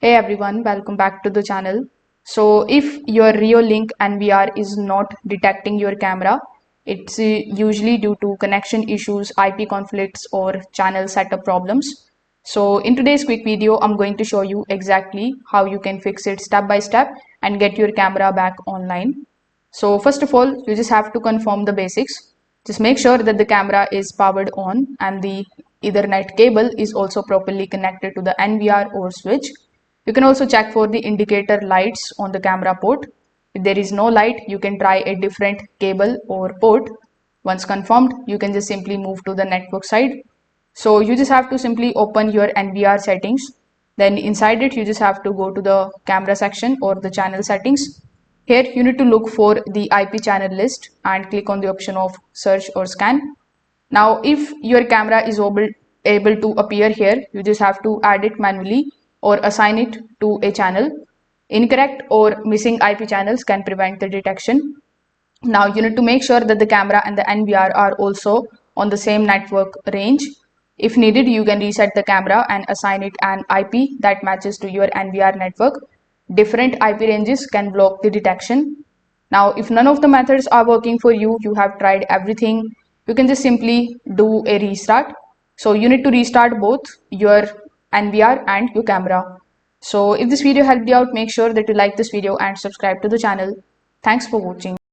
Hey everyone, welcome back to the channel. So if your Reolink NVR is not detecting your camera, it's usually due to connection issues, IP conflicts, or channel setup problems. So in today's quick video, I'm going to show you exactly how you can fix it step by step and get your camera back online. So first of all, you just have to confirm the basics. Just make sure that the camera is powered on and the Ethernet cable is also properly connected to the NVR or switch. You can also check for the indicator lights on the camera port. If there is no light, you can try a different cable or port. Once confirmed, you can just simply move to the network side. So you just have to simply open your NVR settings. Then inside it, you just have to go to the camera section or the channel settings. Here you need to look for the IP channel list and click on the option of search or scan. Now if your camera is able to appear here, you just have to add it manually or assign it to a channel. Incorrect or missing IP channels can prevent the detection. Now you need to make sure that the camera and the NVR are also on the same network range. If needed, you can reset the camera and assign it an IP that matches to your NVR network. Different IP ranges can block the detection. Now, if none of the methods are working for you, you have tried everything, you can just simply do a restart. So you need to restart both your NVR and your camera. So if this video helped you out, make sure that you like this video and subscribe to the channel. Thanks for watching.